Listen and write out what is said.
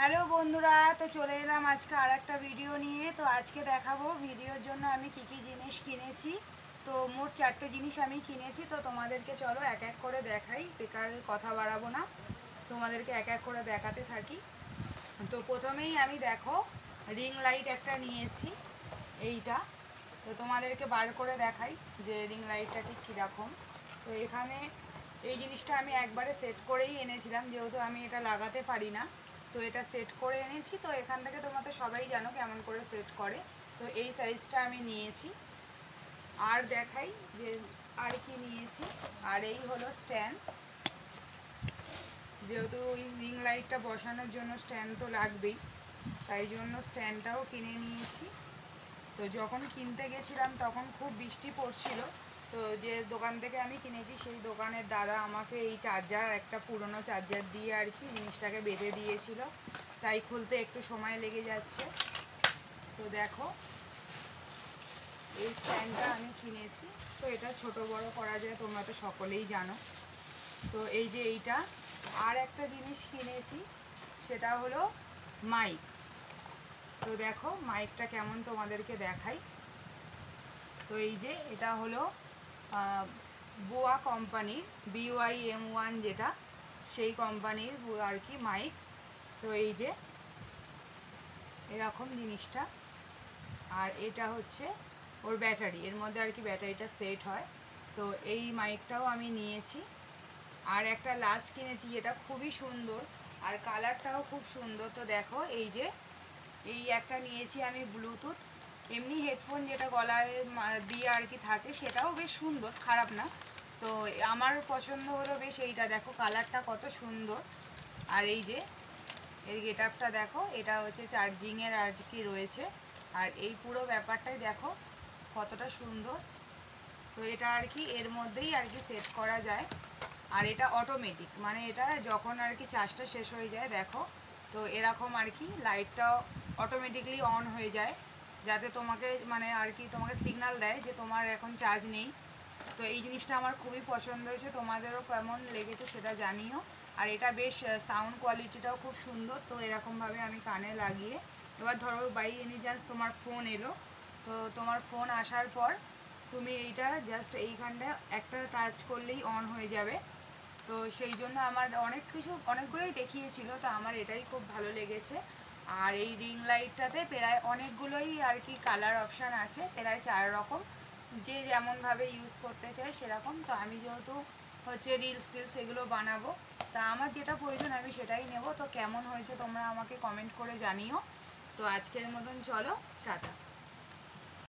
Hello বন্ধুরা, তো চলে এলাম আজকে আর একটা ভিডিও নিয়ে। তো আজকে দেখাবো ভিডিওর জন্য আমি কি কি জিনিস কিনেছি। তো মোট 4টে জিনিস আমি কিনেছি। তো তোমাদেরকে চলো এক এক করে দেখাই, বেকার কথা বাড়াবো না, তোমাদেরকে এক এক করে দেখাতে থাকি। তো প্রথমেই আমি দেখো রিং লাইট একটা নিয়েছি, এইটা। তো তোমাদেরকে বার করে দেখাই যে রিং লাইটটা ঠিক কীরকম। তো এখানে এই জিনিসটা আমি একবারে সেট করেই এনেছিলাম, যেহেতু আমি এটা লাগাতে পারি না। তো এটা সেট করে এনেছি। তো এখান থেকে তোমরা তো সবাই জানো কেমন করে সেট করে। তো এই সাইজটা আমি নিয়েছি। আর দেখাই যে আর কি নিয়েছি। আর এই হলো স্ট্যান্ড, যেহেতু ওই রিং লাইটটা বসানোর জন্য স্ট্যান্ড তো লাগবেই, তাই জন্য স্ট্যান্ডটাও কিনে নিয়েছি। তো যখন কিনতে গেছিলাম তখন খুব বৃষ্টি পড়ছিল। তো যে দোকান থেকে আমি কিনেছি সেই দোকানের দাদা আমাকে এই চার্জার, একটা পুরনো চার্জার দিয়ে আর কি জিনিসটাকে বেঁধে দিয়েছিল, তাই খুলতে একটু সময় লেগে যাচ্ছে। তো দেখো এই স্ট্যান্ডটা আমি কিনেছি। তো এটা ছোট বড় করা যায়, তোমরা তো সকলেই জানো। তো এই যে এইটা। আর একটা জিনিস কিনেছি, সেটা হলো মাইক। তো দেখো মাইকটা কেমন তোমাদেরকে দেখাই। তো এই যে এটা হলো বোয়া কোম্পানির BYM1, যেটা সেই কোম্পানির আর কি মাইক। তো এই যে এরকম জিনিসটা। আর এটা হচ্ছে ওর ব্যাটারি, এর মধ্যে আর কি ব্যাটারিটা সেট হয়। তো এই মাইকটাও আমি নিয়েছি। আর একটা লাস্ট কিনেছি, যেটা খুবই সুন্দর আর কালারটাও খুব সুন্দর। তো দেখো এই যে এই একটা নিয়েছি আমি ব্লুটুথ, এমনি হেডফোন যেটা গলায় দিয়ে আর কি থাকে, সেটাও বেশ সুন্দর, খারাপ না। তো আমার পছন্দ হলো বেশ এইটা, দেখো কালারটা কত সুন্দর। আর এই যে এর গেট আপটা দেখো, এটা হচ্ছে চার্জিংয়ের আর কি রয়েছে। আর এই পুরো ব্যাপারটাই দেখো কতটা সুন্দর। তো এটা আর কি এর মধ্যেই আর কি সেট করা যায়। আর এটা অটোমেটিক, মানে এটা যখন আর কি চার্জটা শেষ হয়ে যায় দেখো, তো এরকম আর কি লাইটটাও অটোমেটিকলি অন হয়ে যায়, যাতে তোমাকে মানে আর কি তোমাকে সিগন্যাল দেয় যে তোমার এখন চার্জ নেই। তো এই জিনিসটা আমার খুবই পছন্দ হয়েছে, তোমাদেরও কেমন লেগেছে সেটা জানিও। আর এটা বেশ সাউন্ড কোয়ালিটিটাও খুব সুন্দর। তো এরকমভাবে আমি কানে লাগিয়ে, এবার ধরো বাই এনি চান্স তোমার ফোন এলো, তো তোমার ফোন আসার পর তুমি এইটা জাস্ট এইখানটা একটা টাচ করলেই অন হয়ে যাবে। তো সেই জন্য আমার অনেকগুলোই দেখিয়েছিল, তো আমার এটাই খুব ভালো লেগেছে। আর এই রিং লাইটটাতে প্রায় অনেকগুলোই আর কি কালার অপশান আছে, প্রায় 4 রকম, যে যেমনভাবে ইউজ করতে চায় সেরকম। তো আমি যেহেতু হচ্ছে রিলস টিলস এগুলো বানাবো, তা আমার যেটা প্রয়োজন আমি সেটাই নেব। তো কেমন হয়েছে তোমরা আমাকে কমেন্ট করে জানিও। তো আজকের মতন চলো, টাটা।